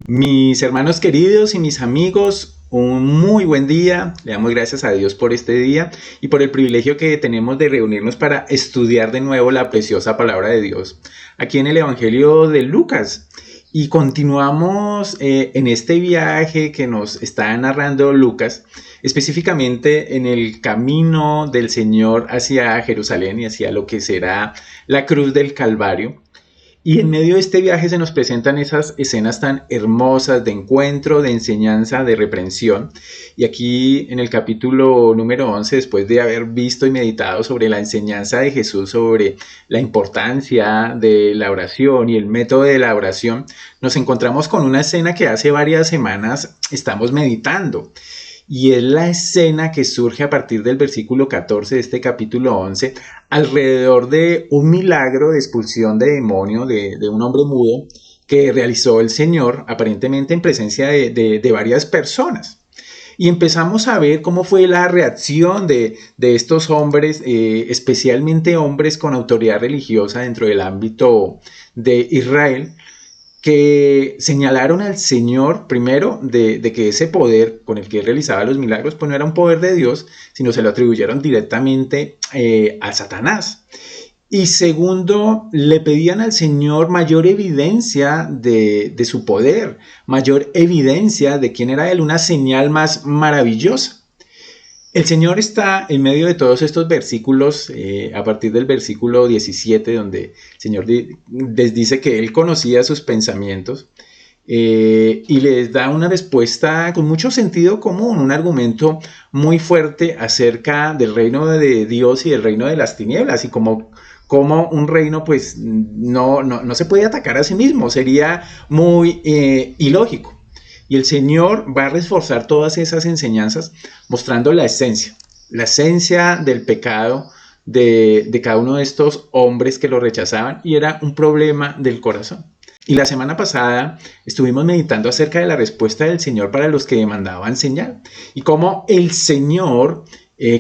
Mis hermanos queridos y mis amigos, un muy buen día. Le damos gracias a Dios por este día y por el privilegio que tenemos de reunirnos para estudiar de nuevo la preciosa palabra de Dios aquí en el Evangelio de Lucas. Y continuamos en este viaje que nos está narrando Lucas, específicamente en el camino del Señor hacia Jerusalén y hacia lo que será la cruz del Calvario. Y en medio de este viaje se nos presentan esas escenas tan hermosas de encuentro, de enseñanza, de reprensión. Y aquí en el capítulo número 11, después de haber visto y meditado sobre la enseñanza de Jesús, sobre la importancia de la oración y el método de la oración, nos encontramos con una escena que hace varias semanas estamos meditando. Y es la escena que surge a partir del versículo 14 de este capítulo 11, alrededor de un milagro de expulsión de demonio de un hombre mudo que realizó el Señor, aparentemente en presencia de varias personas. Y empezamos a ver cómo fue la reacción de estos hombres, especialmente hombres con autoridad religiosa dentro del ámbito de Israel, que señalaron al Señor primero de que ese poder con el que él realizaba los milagros pues no era un poder de Dios, sino se lo atribuyeron directamente a Satanás. Y segundo, le pedían al Señor mayor evidencia de su poder, mayor evidencia de quién era él, una señal más maravillosa. El Señor está en medio de todos estos versículos, a partir del versículo 17, donde el Señor les dice que Él conocía sus pensamientos y les da una respuesta con mucho sentido común, un argumento muy fuerte acerca del reino de Dios y del reino de las tinieblas y como un reino pues no se puede atacar a sí mismo, sería muy ilógico. Y el Señor va a reforzar todas esas enseñanzas mostrando la esencia del pecado de cada uno de estos hombres que lo rechazaban y era un problema del corazón. Y la semana pasada estuvimos meditando acerca de la respuesta del Señor para los que demandaban señal y cómo el Señor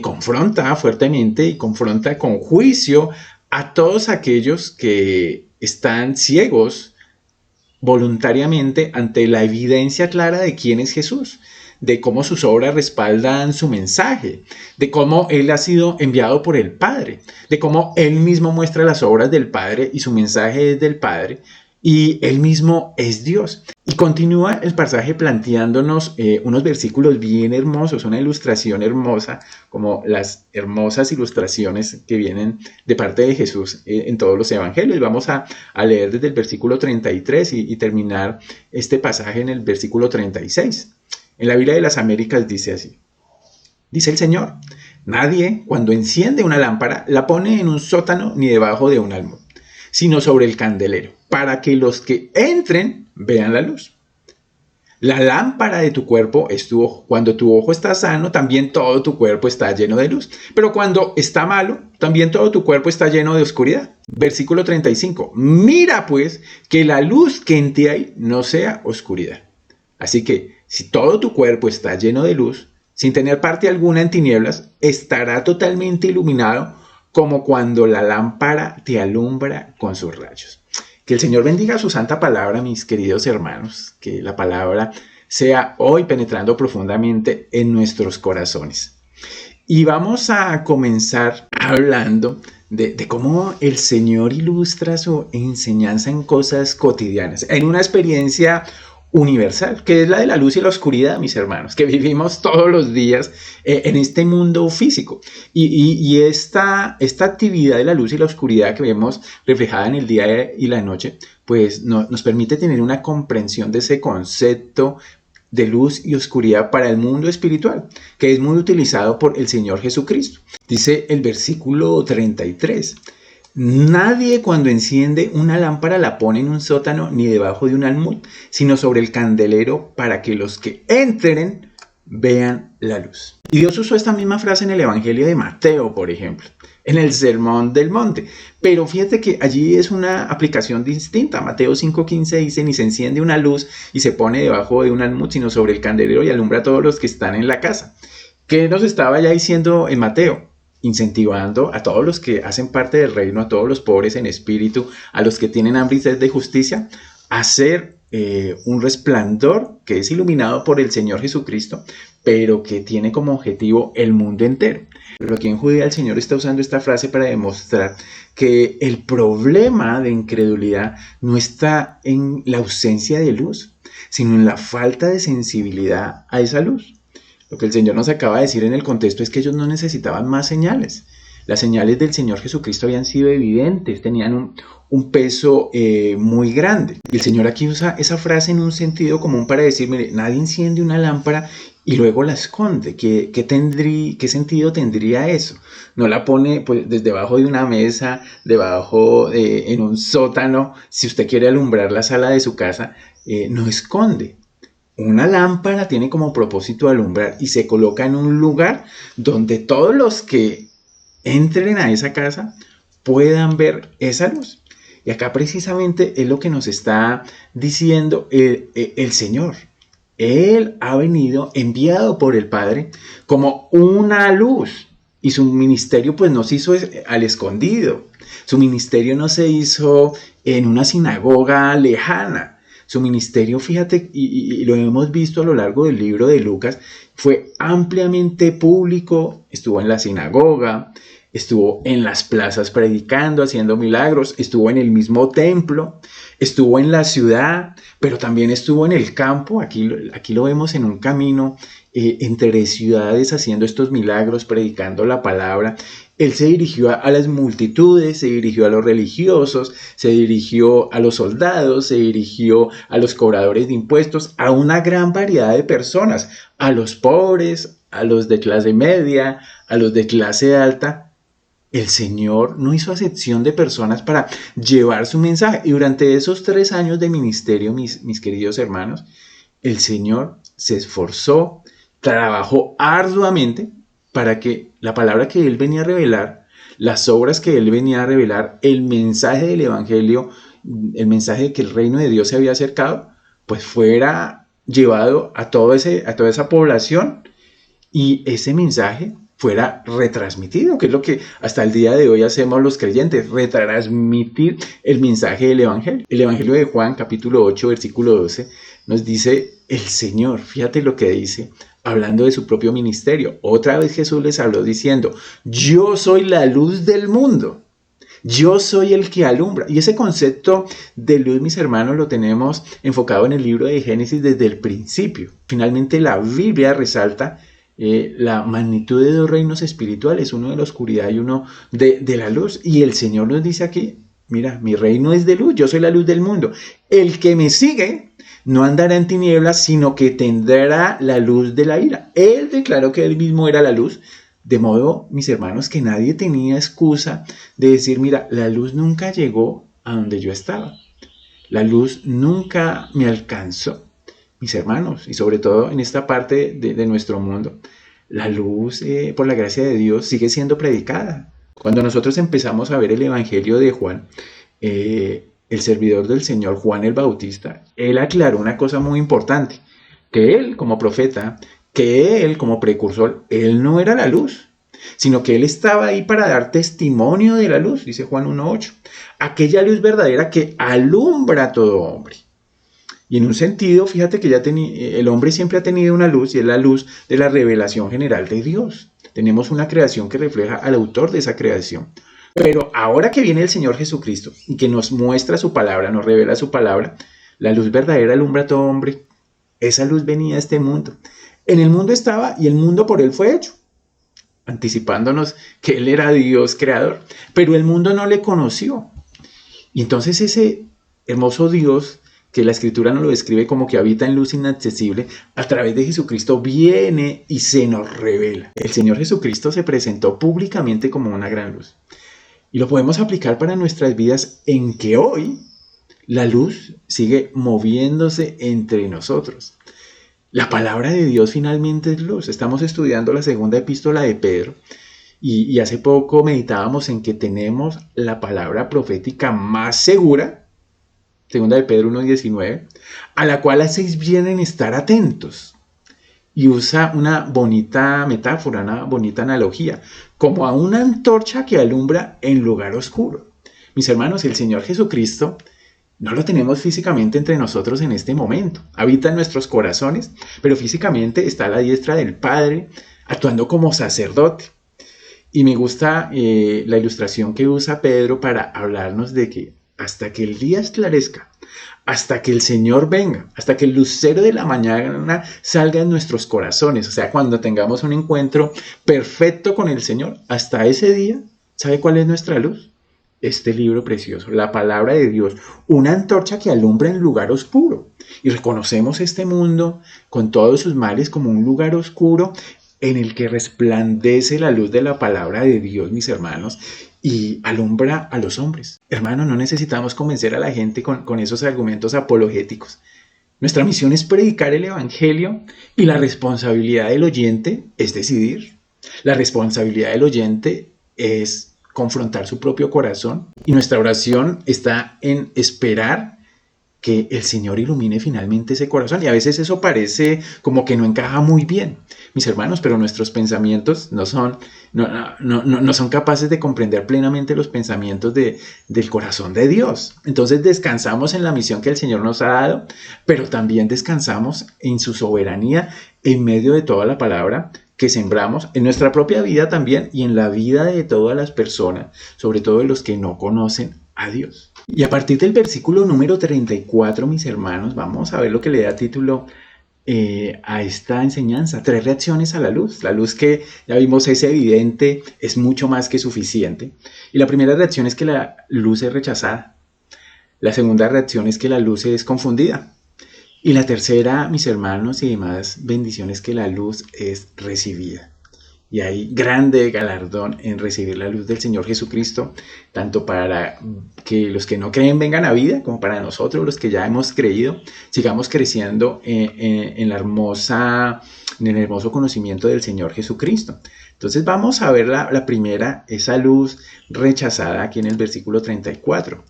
confronta fuertemente y confronta con juicio a todos aquellos que están ciegos voluntariamente ante la evidencia clara de quién es Jesús, de cómo sus obras respaldan su mensaje, de cómo Él ha sido enviado por el Padre, de cómo Él mismo muestra las obras del Padre y su mensaje es del Padre, y Él mismo es Dios. Y continúa el pasaje planteándonos unos versículos bien hermosos, una ilustración hermosa, como las hermosas ilustraciones que vienen de parte de Jesús en todos los evangelios. Vamos a leer desde el versículo 33 y terminar este pasaje en el versículo 36. En la Biblia de las Américas dice así. Dice el Señor, nadie cuando enciende una lámpara la pone en un sótano ni debajo de un almud, sino sobre el candelero, para que los que entren vean la luz. La lámpara de tu cuerpo es tu ojo. Cuando tu ojo está sano, también todo tu cuerpo está lleno de luz. Pero cuando está malo, también todo tu cuerpo está lleno de oscuridad. Versículo 35. Mira pues que la luz que en ti hay no sea oscuridad. Así que si todo tu cuerpo está lleno de luz, sin tener parte alguna en tinieblas, estará totalmente iluminado como cuando la lámpara te alumbra con sus rayos. Que el Señor bendiga su santa palabra, mis queridos hermanos, que la palabra sea hoy penetrando profundamente en nuestros corazones. Y vamos a comenzar hablando de cómo el Señor ilustra su enseñanza en cosas cotidianas, en una experiencia universal, que es la de la luz y la oscuridad, mis hermanos, que vivimos todos los días en este mundo físico. Y esta actividad de la luz y la oscuridad que vemos reflejada en el día y la noche, pues nos permite tener una comprensión de ese concepto de luz y oscuridad para el mundo espiritual, que es muy utilizado por el Señor Jesucristo. Dice el versículo 33. Nadie cuando enciende una lámpara la pone en un sótano ni debajo de un almud, sino sobre el candelero para que los que entren vean la luz. Y Dios usó esta misma frase en el Evangelio de Mateo, por ejemplo, en el Sermón del Monte. Pero fíjate que allí es una aplicación distinta. Mateo 5:15 dice, ni se enciende una luz y se pone debajo de un almud, sino sobre el candelero y alumbra a todos los que están en la casa. ¿Qué nos estaba ya diciendo en Mateo? Incentivando a todos los que hacen parte del reino, a todos los pobres en espíritu, a los que tienen hambre y sed de justicia, a ser un resplandor que es iluminado por el Señor Jesucristo, pero que tiene como objetivo el mundo entero. Pero aquí en Judea el Señor está usando esta frase para demostrar que el problema de incredulidad no está en la ausencia de luz, sino en la falta de sensibilidad a esa luz. Lo que el Señor nos acaba de decir en el contexto es que ellos no necesitaban más señales. Las señales del Señor Jesucristo habían sido evidentes, tenían un peso muy grande. Y el Señor aquí usa esa frase en un sentido común para decir, mire, nadie enciende una lámpara y luego la esconde. ¿Qué sentido tendría eso? No la pone pues, desde debajo de una mesa, en un sótano. Si usted quiere alumbrar la sala de su casa, no esconde. Una lámpara tiene como propósito alumbrar y se coloca en un lugar donde todos los que entren a esa casa puedan ver esa luz. Y acá precisamente es lo que nos está diciendo el Señor. Él ha venido enviado por el Padre como una luz. Y su ministerio pues no se hizo al escondido. Su ministerio no se hizo en una sinagoga lejana. Su ministerio, fíjate, y lo hemos visto a lo largo del libro de Lucas, fue ampliamente público. Estuvo en la sinagoga, estuvo en las plazas predicando, haciendo milagros, estuvo en el mismo templo, estuvo en la ciudad, pero también estuvo en el campo. Aquí lo vemos en un camino entre ciudades haciendo estos milagros, predicando la palabra. Él se dirigió a las multitudes, se dirigió a los religiosos, se dirigió a los soldados, se dirigió a los cobradores de impuestos, a una gran variedad de personas, a los pobres, a los de clase media, a los de clase alta. El Señor no hizo acepción de personas para llevar su mensaje. Y durante esos 3 años de ministerio, mis queridos hermanos, el Señor se esforzó, trabajó arduamente para que la palabra que Él venía a revelar, las obras que Él venía a revelar, el mensaje del Evangelio, el mensaje de que el reino de Dios se había acercado, pues fuera llevado a toda esa población y ese mensaje fuera retransmitido, que es lo que hasta el día de hoy hacemos los creyentes, retransmitir el mensaje del Evangelio. El Evangelio de Juan, capítulo 8, versículo 12, nos dice el Señor, fíjate lo que dice, hablando de su propio ministerio. Otra vez Jesús les habló diciendo, yo soy la luz del mundo. Yo soy el que alumbra. Y ese concepto de luz, mis hermanos, lo tenemos enfocado en el libro de Génesis desde el principio. Finalmente la Biblia resalta la magnitud de 2 reinos espirituales, uno de la oscuridad y uno de la luz. Y el Señor nos dice aquí, mira, mi reino es de luz, yo soy la luz del mundo. El que me sigue no andará en tinieblas, sino que tendrá la luz de la ira. Él declaró que él mismo era la luz, de modo, mis hermanos, que nadie tenía excusa de decir, mira, la luz nunca llegó a donde yo estaba. La luz nunca me alcanzó. Mis hermanos, y sobre todo en esta parte de nuestro mundo, la luz, por la gracia de Dios, sigue siendo predicada. Cuando nosotros empezamos a ver el Evangelio de Juan, el servidor del Señor, Juan el Bautista, él aclaró una cosa muy importante, que él como profeta, que él como precursor, él no era la luz, sino que él estaba ahí para dar testimonio de la luz, dice Juan 1:8, aquella luz verdadera que alumbra a todo hombre. Y en un sentido, fíjate que el hombre siempre ha tenido una luz y es la luz de la revelación general de Dios. Tenemos una creación que refleja al autor de esa creación. Pero ahora que viene el Señor Jesucristo y que nos muestra su palabra, nos revela su palabra, la luz verdadera alumbra a todo hombre. Esa luz venía a este mundo. En el mundo estaba y el mundo por él fue hecho, anticipándonos que él era Dios creador. Pero el mundo no le conoció. Y entonces ese hermoso Dios, que la Escritura nos lo describe como que habita en luz inaccesible, a través de Jesucristo viene y se nos revela. El Señor Jesucristo se presentó públicamente como una gran luz. Y lo podemos aplicar para nuestras vidas en que hoy la luz sigue moviéndose entre nosotros. La palabra de Dios finalmente es luz. Estamos estudiando la segunda epístola de Pedro y hace poco meditábamos en que tenemos la palabra profética más segura, segunda de Pedro 1:19, a la cual hacéis bien en estar atentos. Y usa una bonita metáfora, una bonita analogía, como a una antorcha que alumbra en lugar oscuro. Mis hermanos, el Señor Jesucristo No lo tenemos físicamente entre nosotros en este momento. Habita en nuestros corazones, pero físicamente está a la diestra del Padre, actuando como sacerdote. Y me gusta la ilustración que usa Pedro para hablarnos de que hasta que el día esclarezca, hasta que el Señor venga, hasta que el lucero de la mañana salga en nuestros corazones, o sea, cuando tengamos un encuentro perfecto con el Señor, hasta ese día, ¿sabe cuál es nuestra luz? Este libro precioso, la palabra de Dios, una antorcha que alumbra en lugar oscuro. Y reconocemos este mundo con todos sus males como un lugar oscuro en el que resplandece la luz de la palabra de Dios, mis hermanos, y alumbra a los hombres. Hermanos, no necesitamos convencer a la gente con esos argumentos apologéticos. Nuestra misión es predicar el Evangelio y la responsabilidad del oyente es decidir. La responsabilidad del oyente es confrontar su propio corazón y nuestra oración está en esperar que el Señor ilumine finalmente ese corazón. Y a veces eso parece como que no encaja muy bien, mis hermanos, pero nuestros pensamientos no son capaces de comprender plenamente los pensamientos del corazón de Dios. Entonces descansamos en la misión que el Señor nos ha dado, pero también descansamos en su soberanía en medio de toda la palabra que sembramos en nuestra propia vida también y en la vida de todas las personas, sobre todo de los que no conocen a Dios. Y a partir del versículo número 34, mis hermanos, vamos a ver lo que le da título a esta enseñanza. 3 reacciones a la luz. La luz que ya vimos es evidente, es mucho más que suficiente. Y la primera reacción es que la luz es rechazada. La segunda reacción es que la luz es confundida. Y la tercera, mis hermanos y demás bendiciones, que la luz es recibida. Y hay grande galardón en recibir la luz del Señor Jesucristo, tanto para que los que no creen vengan a vida, como para nosotros, los que ya hemos creído, sigamos creciendo en el hermoso conocimiento del Señor Jesucristo. Entonces vamos a ver la primera, esa luz rechazada aquí en el versículo 34.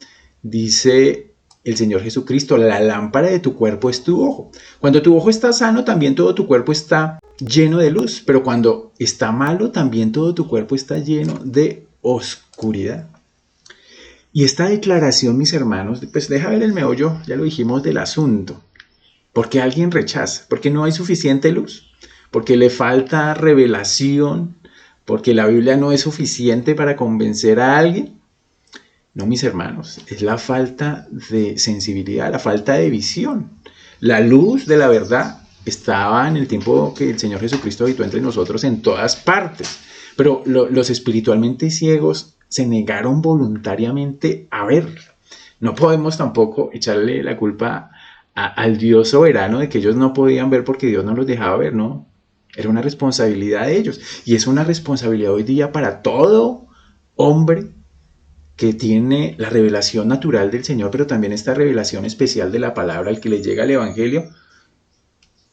Dice el Señor Jesucristo: la lámpara de tu cuerpo es tu ojo. Cuando tu ojo está sano, también todo tu cuerpo está lleno de luz, pero cuando está malo, también todo tu cuerpo está lleno de oscuridad. Y esta declaración, mis hermanos, pues deja ver el meollo, ya lo dijimos, del asunto. ¿Por qué alguien rechaza? ¿Porque no hay suficiente luz? ¿Porque le falta revelación? ¿Porque la Biblia no es suficiente para convencer a alguien? No, mis hermanos, es la falta de sensibilidad, la falta de visión. La luz de la verdad estaba en el tiempo que el Señor Jesucristo habitó entre nosotros en todas partes, pero los espiritualmente ciegos se negaron voluntariamente a ver. No podemos tampoco echarle la culpa al Dios soberano de que ellos no podían ver porque Dios no los dejaba ver, no. Era una responsabilidad de ellos y es una responsabilidad hoy día para todo hombre que tiene la revelación natural del Señor, pero también esta revelación especial de la palabra al que le llega el Evangelio,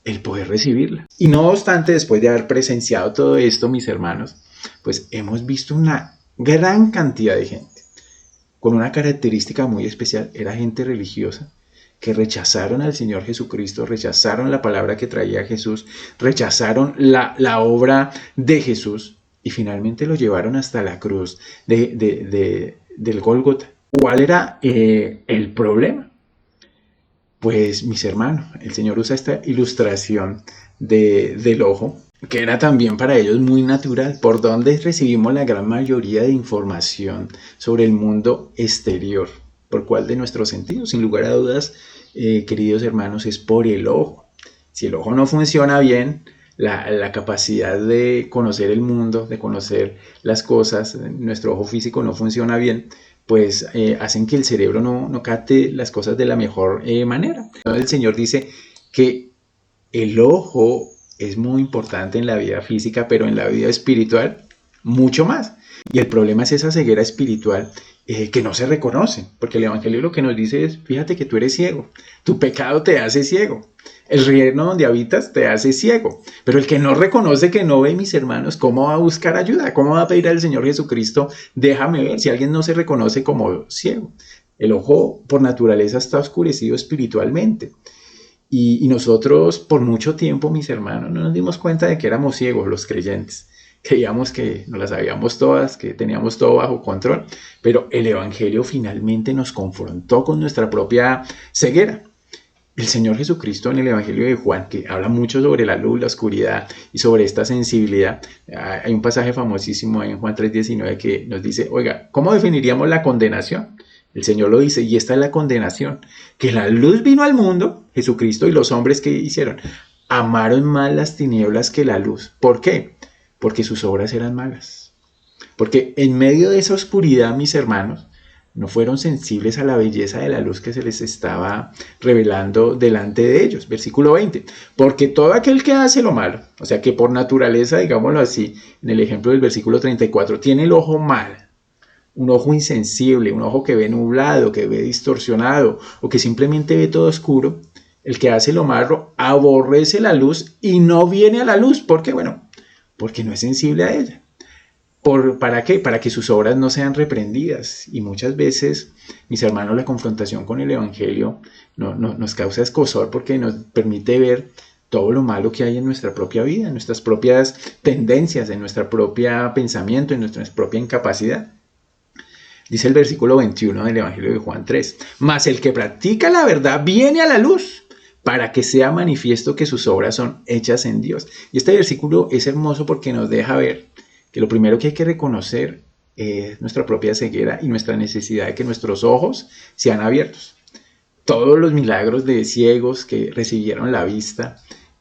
el poder recibirla. Y no obstante, después de haber presenciado todo esto, mis hermanos, pues hemos visto una gran cantidad de gente con una característica muy especial. Era gente religiosa que rechazaron al Señor Jesucristo, rechazaron la palabra que traía Jesús, rechazaron la obra de Jesús y finalmente lo llevaron hasta la cruz del Gólgota. ¿Cuál era el problema? Pues, mis hermanos, el Señor usa esta ilustración del ojo, que era también para ellos muy natural, por donde recibimos la gran mayoría de información sobre el mundo exterior. ¿Por cuál de nuestros sentidos? Sin lugar a dudas, queridos hermanos, es por el ojo. Si el ojo no funciona bien, la capacidad de conocer el mundo, de conocer las cosas, nuestro ojo físico no funciona bien, pues hacen que el cerebro no capte las cosas de la mejor manera. Entonces el Señor dice que el ojo es muy importante en la vida física, pero en la vida espiritual mucho más. Y el problema es esa ceguera espiritual que no se reconoce, porque el Evangelio lo que nos dice es: fíjate que tú eres ciego, tu pecado te hace ciego, el reino donde habitas te hace ciego. Pero el que no reconoce, que no ve, mis hermanos, ¿cómo va a buscar ayuda? ¿Cómo va a pedir al Señor Jesucristo: déjame ver? Si alguien no se reconoce como ciego. El ojo por naturaleza está oscurecido espiritualmente. Y nosotros por mucho tiempo, mis hermanos, no nos dimos cuenta de que éramos ciegos los creyentes. Creíamos que nos las sabíamos todas, que teníamos todo bajo control, pero el Evangelio finalmente nos confrontó con nuestra propia ceguera. El Señor Jesucristo en el Evangelio de Juan, que habla mucho sobre la luz, la oscuridad y sobre esta sensibilidad, hay un pasaje famosísimo en Juan 3:19 que nos dice, oiga, ¿cómo definiríamos la condenación? El Señor lo dice, y esta es la condenación, que la luz vino al mundo, Jesucristo y los hombres que hicieron, amaron más las tinieblas que la luz. ¿Por qué? Porque sus obras eran malas. Porque en medio de esa oscuridad, mis hermanos, no fueron sensibles a la belleza de la luz que se les estaba revelando delante de ellos. Versículo 20. Porque todo aquel que hace lo malo, o sea que por naturaleza, digámoslo así, en el ejemplo del versículo 34, tiene el ojo mal, un ojo insensible, un ojo que ve nublado, que ve distorsionado o que simplemente ve todo oscuro, el que hace lo malo aborrece la luz y no viene a la luz. ¿Por qué? Bueno, porque no es sensible a ella. ¿Para qué? Para que sus obras no sean reprendidas. Y muchas veces, mis hermanos, la confrontación con el Evangelio nos causa escozor porque nos permite ver todo lo malo que hay en nuestra propia vida, en nuestras propias tendencias, en nuestro propio pensamiento, en nuestra propia incapacidad. Dice el versículo 21 del Evangelio de Juan 3. Mas el que practica la verdad viene a la luz, para que sea manifiesto que sus obras son hechas en Dios. Y este versículo es hermoso porque nos deja ver que lo primero que hay que reconocer es nuestra propia ceguera y nuestra necesidad de que nuestros ojos sean abiertos. Todos los milagros de ciegos que recibieron la vista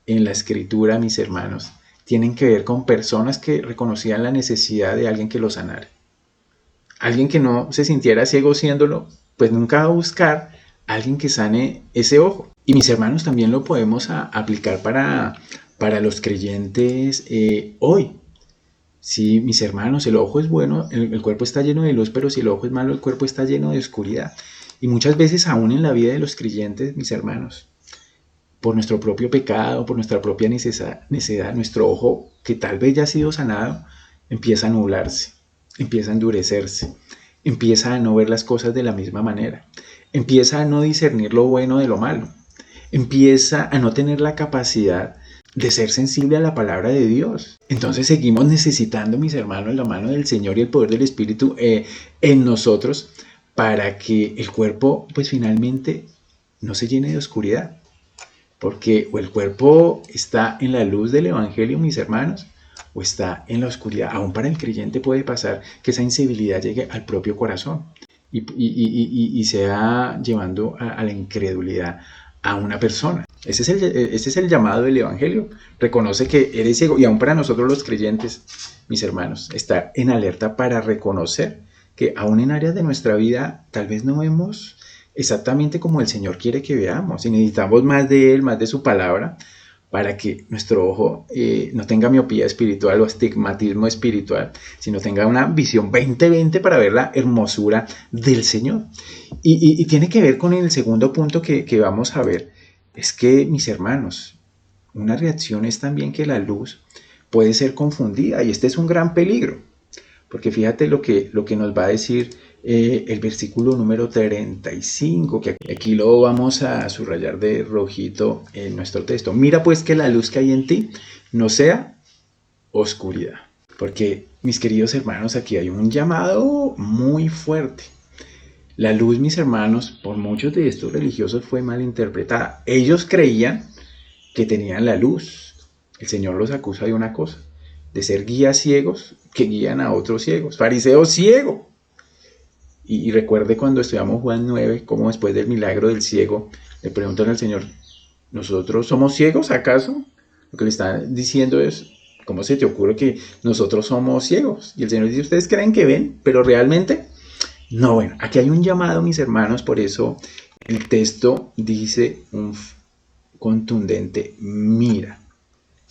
en la Escritura, mis hermanos, tienen que ver con personas que reconocían la necesidad de alguien que los sanara. Alguien que no se sintiera ciego siéndolo, pues nunca va a buscar a alguien que sane ese ojo. Y mis hermanos, también lo podemos aplicar para los creyentes hoy. Sí, mis hermanos, el ojo es bueno, el cuerpo está lleno de luz, pero si el ojo es malo, el cuerpo está lleno de oscuridad. Y muchas veces aún en la vida de los creyentes, mis hermanos, por nuestro propio pecado, por nuestra propia necedad, nuestro ojo, que tal vez ya ha sido sanado, empieza a nublarse, empieza a endurecerse, empieza a no ver las cosas de la misma manera, empieza a no discernir lo bueno de lo malo, empieza a no tener la capacidad de ser sensible a la palabra de Dios. Entonces seguimos necesitando, mis hermanos, la mano del Señor y el poder del Espíritu en nosotros para que el cuerpo, pues finalmente, no se llene de oscuridad. Porque o el cuerpo está en la luz del Evangelio, mis hermanos, o está en la oscuridad. Aún para el creyente puede pasar que esa insensibilidad llegue al propio corazón y sea llevando a la incredulidad a una persona. Ese es el llamado del Evangelio. Reconoce que eres ciego, y aún para nosotros los creyentes, mis hermanos, estar en alerta para reconocer que aún en áreas de nuestra vida tal vez no vemos exactamente como el Señor quiere que veamos, y necesitamos más de Él, más de su palabra, para que nuestro ojo no tenga miopía espiritual o astigmatismo espiritual, sino tenga una visión 20/20 para ver la hermosura del Señor. Y tiene que ver con el segundo punto que vamos a ver. Es que, mis hermanos, una reacción es también que la luz puede ser confundida, y este es un gran peligro, porque fíjate lo que nos va a decir el versículo número 35, que aquí lo vamos a subrayar de rojito en nuestro texto. Mira pues que la luz que hay en ti no sea oscuridad. Porque, mis queridos hermanos, aquí hay un llamado muy fuerte. La luz, mis hermanos, por muchos de estos religiosos fue mal interpretada. Ellos creían que tenían la luz. El Señor los acusa de una cosa, de ser guías ciegos que guían a otros ciegos. Fariseo ciego. Y recuerde cuando estudiamos Juan 9, cómo después del milagro del ciego, le preguntan al Señor, ¿nosotros somos ciegos acaso? Lo que le están diciendo es, ¿cómo se te ocurre que nosotros somos ciegos? Y el Señor dice, ¿ustedes creen que ven, pero realmente no? Bueno, aquí hay un llamado, mis hermanos, por eso el texto dice un contundente, mira,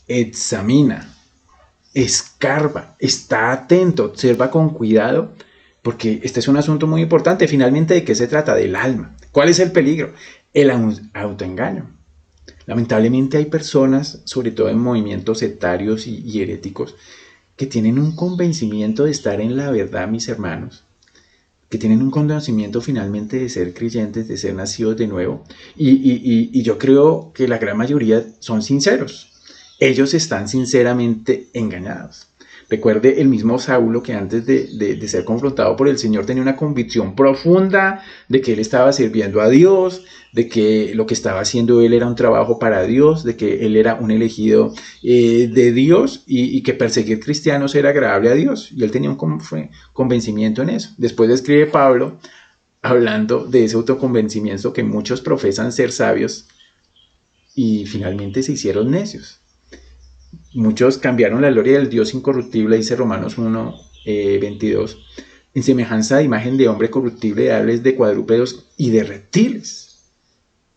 examina, escarba, está atento, observa con cuidado, porque este es un asunto muy importante. Finalmente, ¿de qué se trata? Del alma. ¿Cuál es el peligro? El autoengaño. Lamentablemente hay personas, sobre todo en movimientos sectarios y heréticos, que tienen un convencimiento de estar en la verdad, mis hermanos, que tienen un conocimiento finalmente de ser creyentes, de ser nacidos de nuevo, y yo creo que la gran mayoría son sinceros. Ellos están sinceramente engañados. Recuerde el mismo Saulo que antes de ser confrontado por el Señor tenía una convicción profunda de que él estaba sirviendo a Dios, de que lo que estaba haciendo él era un trabajo para Dios, de que él era un elegido de Dios y que perseguir cristianos era agradable a Dios. Y él tenía un convencimiento en eso. Después escribe Pablo hablando de ese autoconvencimiento que muchos profesan ser sabios y finalmente se hicieron necios. Muchos cambiaron la gloria del Dios incorruptible, dice Romanos 1, 22, en semejanza de imagen de hombre corruptible, de aves, de cuadrúpedos y de reptiles,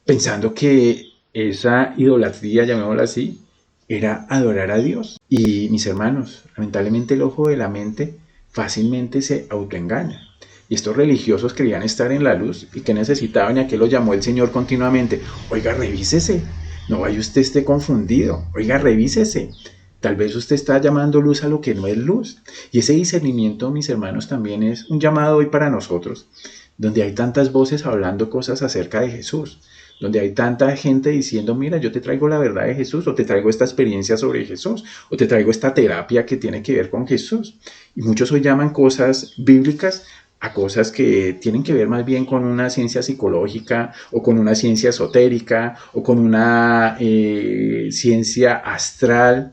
pensando que esa idolatría, llamémosla así, era adorar a Dios. Y mis hermanos, lamentablemente el ojo de la mente fácilmente se autoengaña. Y estos religiosos querían estar en la luz y que necesitaban, y a qué lo llamó el Señor continuamente. Oiga, revísese, no vaya usted esté confundido. Oiga, revísese. Tal vez usted está llamando luz a lo que no es luz. Y ese discernimiento, mis hermanos, también es un llamado hoy para nosotros, donde hay tantas voces hablando cosas acerca de Jesús, donde hay tanta gente diciendo, mira, yo te traigo la verdad de Jesús, o te traigo esta experiencia sobre Jesús, o te traigo esta terapia que tiene que ver con Jesús. Y muchos hoy llaman cosas bíblicas a cosas que tienen que ver más bien con una ciencia psicológica, o con una ciencia esotérica, o con una ciencia astral.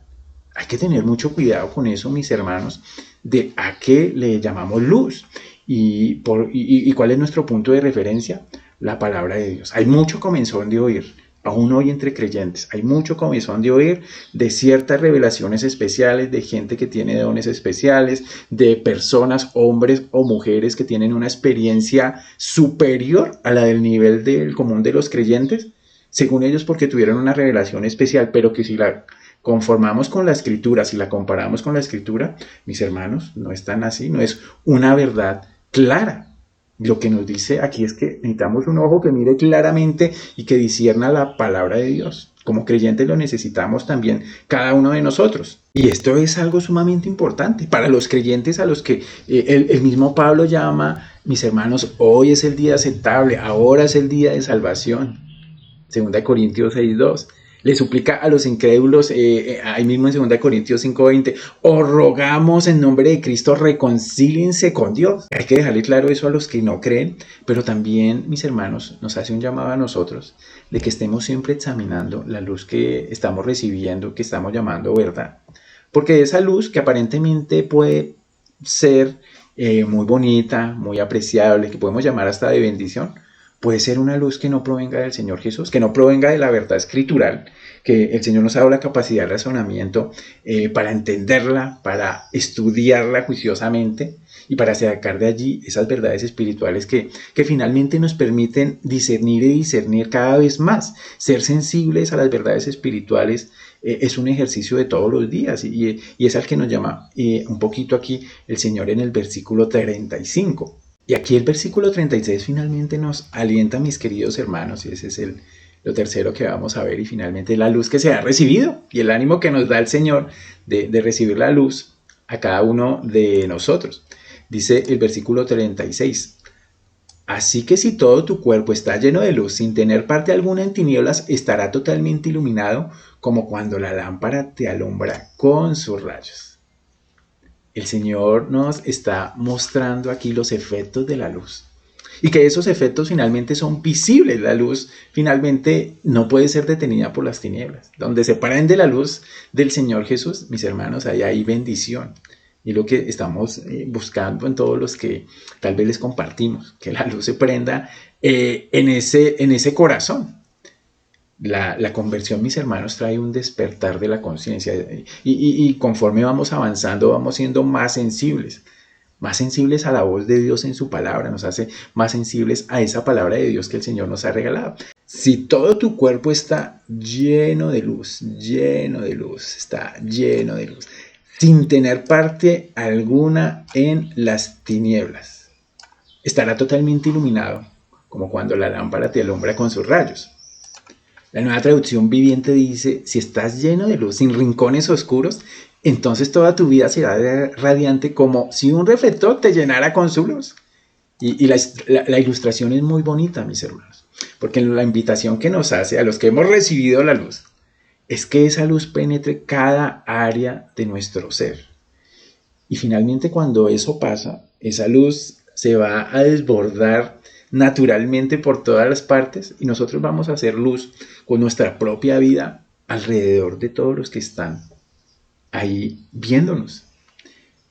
Hay que tener mucho cuidado con eso, mis hermanos, de a qué le llamamos luz y cuál es nuestro punto de referencia, la palabra de Dios. Hay mucho comezón de oír, aún hoy entre creyentes, hay mucho comezón de oír de ciertas revelaciones especiales, de gente que tiene dones especiales, de personas, hombres o mujeres que tienen una experiencia superior a la del nivel del común de los creyentes, según ellos porque tuvieron una revelación especial, pero que si la conformamos con la escritura, si la comparamos con la escritura, mis hermanos, no es tan así, no es una verdad clara. Lo que nos dice aquí es que necesitamos un ojo que mire claramente y que discierna la palabra de Dios. Como creyentes lo necesitamos también cada uno de nosotros. Y esto es algo sumamente importante para los creyentes a los que el mismo Pablo llama, mis hermanos, hoy es el día aceptable, ahora es el día de salvación. 2 Corintios 6:2. Le suplica a los incrédulos, ahí mismo en 2 Corintios 5:20, os rogamos en nombre de Cristo, reconcíliense con Dios. Hay que dejarle claro eso a los que no creen, pero también, mis hermanos, nos hace un llamado a nosotros de que estemos siempre examinando la luz que estamos recibiendo, que estamos llamando verdad. Porque esa luz que aparentemente puede ser muy bonita, muy apreciable, que podemos llamar hasta de bendición, puede ser una luz que no provenga del Señor Jesús, que no provenga de la verdad escritural, que el Señor nos ha dado la capacidad de razonamiento para entenderla, para estudiarla juiciosamente y para sacar de allí esas verdades espirituales que finalmente nos permiten discernir y discernir cada vez más. Ser sensibles a las verdades espirituales es un ejercicio de todos los días y es al que nos llama un poquito aquí el Señor en el versículo 35. Y aquí el versículo 36 finalmente nos alienta, mis queridos hermanos, y ese es lo tercero que vamos a ver, y finalmente la luz que se ha recibido y el ánimo que nos da el Señor de recibir la luz a cada uno de nosotros. Dice el versículo 36, así que si todo tu cuerpo está lleno de luz, sin tener parte alguna en tinieblas, estará totalmente iluminado, como cuando la lámpara te alumbra con sus rayos. El Señor nos está mostrando aquí los efectos de la luz y que esos efectos finalmente son visibles. La luz finalmente no puede ser detenida por las tinieblas. Donde se prende la luz del Señor Jesús, mis hermanos, ahí hay bendición. Y lo que estamos buscando en todos los que tal vez les compartimos, que la luz se prenda en ese corazón. La conversión, mis hermanos, trae un despertar de la conciencia y conforme vamos avanzando vamos siendo más sensibles a la voz de Dios en su palabra, nos hace más sensibles a esa palabra de Dios que el Señor nos ha regalado. Si todo tu cuerpo está lleno de luz, está lleno de luz, sin tener parte alguna en las tinieblas, estará totalmente iluminado, como cuando la lámpara te alumbra con sus rayos. La Nueva Traducción Viviente dice, si estás lleno de luz, sin rincones oscuros, entonces toda tu vida será radiante como si un reflector te llenara con su luz. Y la ilustración es muy bonita, mis hermanos, porque la invitación que nos hace a los que hemos recibido la luz es que esa luz penetre cada área de nuestro ser Y finalmente cuando eso pasa, esa luz se va a desbordar naturalmente por todas las partes y nosotros vamos a hacer luz con nuestra propia vida alrededor de todos los que están ahí viéndonos.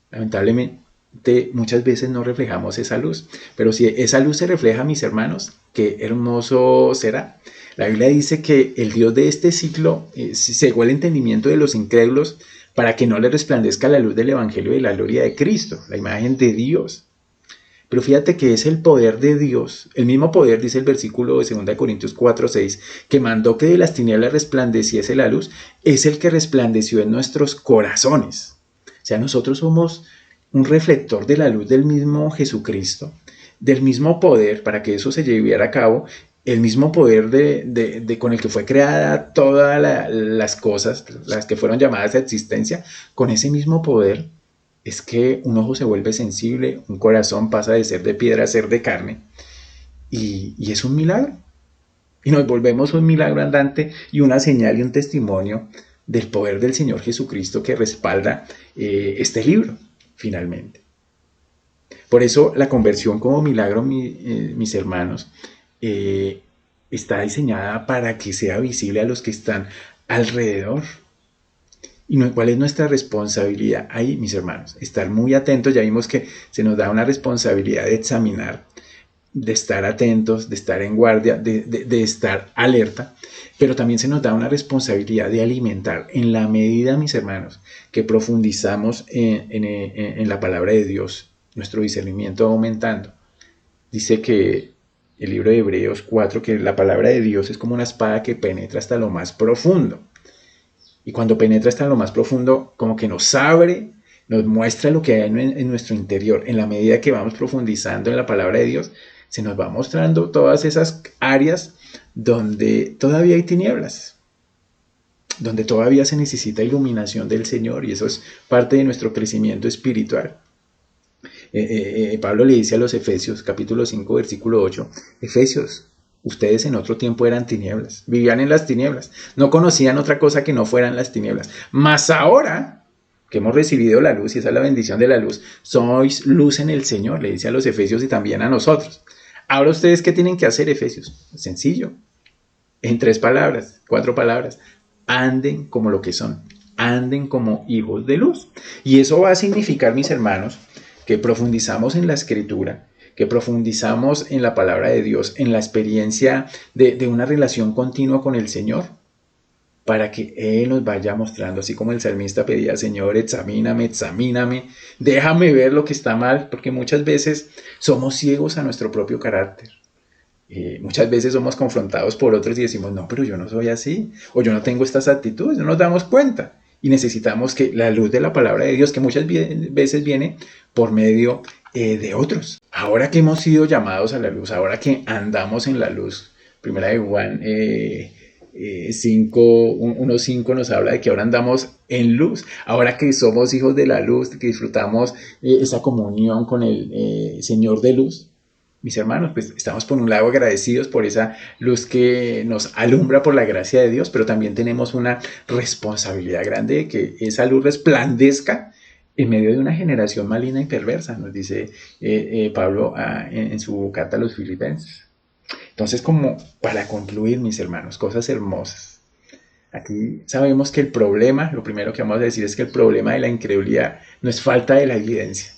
Lamentablemente muchas veces no reflejamos esa luz, pero si esa luz se refleja, mis hermanos, qué hermoso será. La Biblia dice que el Dios de este siglo cegó el entendimiento de los incrédulos para que no le resplandezca la luz del Evangelio de la gloria de Cristo, la imagen de Dios. Pero fíjate que es el poder de Dios, el mismo poder, dice el versículo de 2 Corintios 4:6, que mandó que de las tinieblas resplandeciese la luz, es el que resplandeció en nuestros corazones. O sea, nosotros somos un reflector de la luz del mismo Jesucristo, del mismo poder para que eso se llevara a cabo, el mismo poder con el que fue creada todas las cosas, las que fueron llamadas a existencia, con ese mismo poder es que un ojo se vuelve sensible, un corazón pasa de ser de piedra a ser de carne, y es un milagro. Y nos volvemos un milagro andante y una señal y un testimonio del poder del Señor Jesucristo que respalda este libro, finalmente. Por eso la conversión como milagro, mis hermanos, está diseñada para que sea visible a los que están alrededor. ¿Y cuál es nuestra responsabilidad ahí, mis hermanos? Estar muy atentos. Ya vimos que se nos da una responsabilidad de examinar, de estar atentos, de estar en guardia, de estar alerta, pero también se nos da una responsabilidad de alimentar en la medida, mis hermanos, que profundizamos en la palabra de Dios, nuestro discernimiento va aumentando. Dice que el libro de Hebreos 4, que la palabra de Dios es como una espada que penetra hasta lo más profundo. Y cuando penetra hasta lo más profundo, como que nos abre, nos muestra lo que hay en nuestro interior. En la medida que vamos profundizando en la palabra de Dios, se nos va mostrando todas esas áreas donde todavía hay tinieblas, donde todavía se necesita iluminación del Señor, y eso es parte de nuestro crecimiento espiritual. Pablo le dice a los Efesios, capítulo 5, versículo 8, Efesios, ustedes en otro tiempo eran tinieblas, vivían en las tinieblas, no conocían otra cosa que no fueran las tinieblas, mas ahora que hemos recibido la luz, y esa es la bendición de la luz, sois luz en el Señor, le dice a los Efesios y también a nosotros. Ahora ustedes, ¿qué tienen que hacer, Efesios? Sencillo, en 3 palabras, 4 palabras, anden como lo que son, anden como hijos de luz. Y eso va a significar, mis hermanos, que profundizamos en la Escritura, que profundizamos en la palabra de Dios, en la experiencia de una relación continua con el Señor, para que Él nos vaya mostrando, así como el salmista pedía, Señor, examíname, déjame ver lo que está mal, porque muchas veces somos ciegos a nuestro propio carácter. Muchas veces somos confrontados por otros y decimos, no, pero yo no soy así, o yo no tengo estas actitudes, no nos damos cuenta. Y necesitamos que la luz de la palabra de Dios, que muchas veces viene por medio de otros. Ahora que hemos sido llamados a la luz, ahora que andamos en la luz, primera de Juan 1:5 nos habla de que ahora andamos en luz, ahora que somos hijos de la luz, que disfrutamos esa comunión con el Señor de luz. Mis hermanos, pues estamos por un lado agradecidos por esa luz que nos alumbra por la gracia de Dios, pero también tenemos una responsabilidad grande de que esa luz resplandezca en medio de una generación maligna y perversa, nos dice Pablo en su carta a los Filipenses. Entonces, como para concluir, mis hermanos, cosas hermosas. Aquí sabemos que el problema, lo primero que vamos a decir es que el problema de la incredulidad no es falta de la evidencia,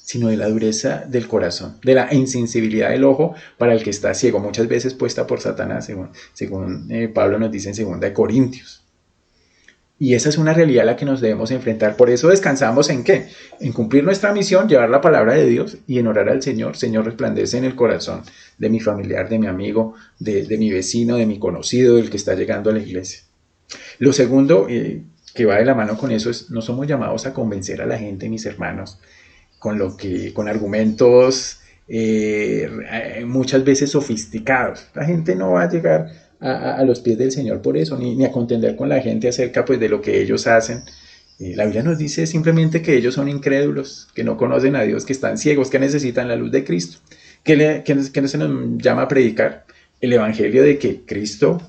sino de la dureza del corazón, de la insensibilidad del ojo para el que está ciego, muchas veces puesta por Satanás, según Pablo nos dice en 2 Corintios. Y esa es una realidad a la que nos debemos enfrentar. Por eso descansamos ¿en qué? En cumplir nuestra misión, llevar la palabra de Dios y en orar al Señor. Señor, resplandece en el corazón de mi familiar, de mi amigo, de mi vecino, de mi conocido, del que está llegando a la iglesia. Lo segundo que va de la mano con eso es, no somos llamados a convencer a la gente, mis hermanos, con argumentos muchas veces sofisticados. La gente no va a llegar a los pies del Señor por eso, ni a contender con la gente acerca pues de lo que ellos hacen. La Biblia nos dice simplemente que ellos son incrédulos, que no conocen a Dios, que están ciegos, que necesitan la luz de Cristo. ¿Qué se nos llama a predicar? El evangelio de que Cristo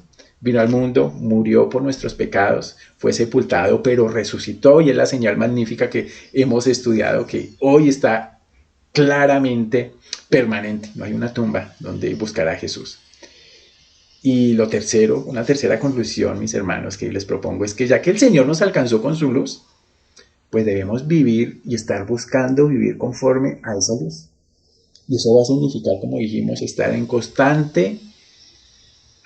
vino al mundo, murió por nuestros pecados, fue sepultado, pero resucitó y es la señal magnífica que hemos estudiado, que hoy está claramente permanente. No hay una tumba donde buscar a Jesús. Y lo tercero, una tercera conclusión, mis hermanos, que les propongo es que ya que el Señor nos alcanzó con su luz, pues debemos vivir y estar buscando vivir conforme a esa luz. Y eso va a significar, como dijimos, estar en constante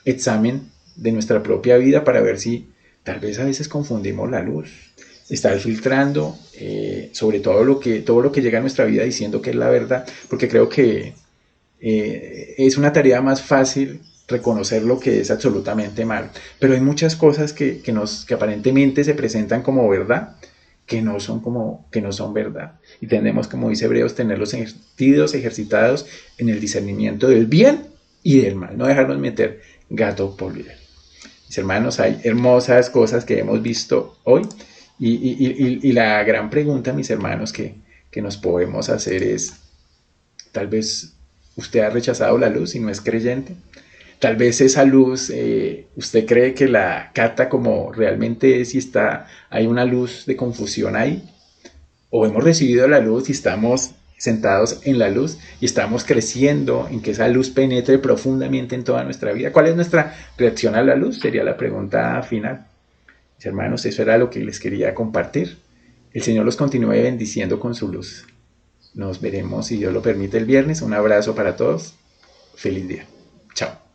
examen de nuestra propia vida para ver si tal vez a veces confundimos la luz. Estar filtrando sobre todo lo que llega a nuestra vida diciendo que es la verdad, porque creo que es una tarea más fácil reconocer lo que es absolutamente mal. Pero hay muchas cosas que aparentemente se presentan como verdad, que no son verdad. Y tenemos, como dice Hebreos, tener los sentidos ejercitados en el discernimiento del bien y del mal. No dejarnos meter gato por liebre. Mis hermanos, hay hermosas cosas que hemos visto hoy. Y la gran pregunta, mis hermanos, que nos podemos hacer es, tal vez usted ha rechazado la luz y no es creyente. Tal vez esa luz usted cree que la capta como realmente es y hay una luz de confusión ahí. O hemos recibido la luz y estamos sentados en la luz y estamos creciendo en que esa luz penetre profundamente en toda nuestra vida. ¿Cuál es nuestra reacción a la luz? Sería la pregunta final. Mis hermanos, eso era lo que les quería compartir. El Señor los continúe bendiciendo con su luz. Nos veremos, si Dios lo permite, el viernes. Un abrazo para todos. Feliz día. Chao.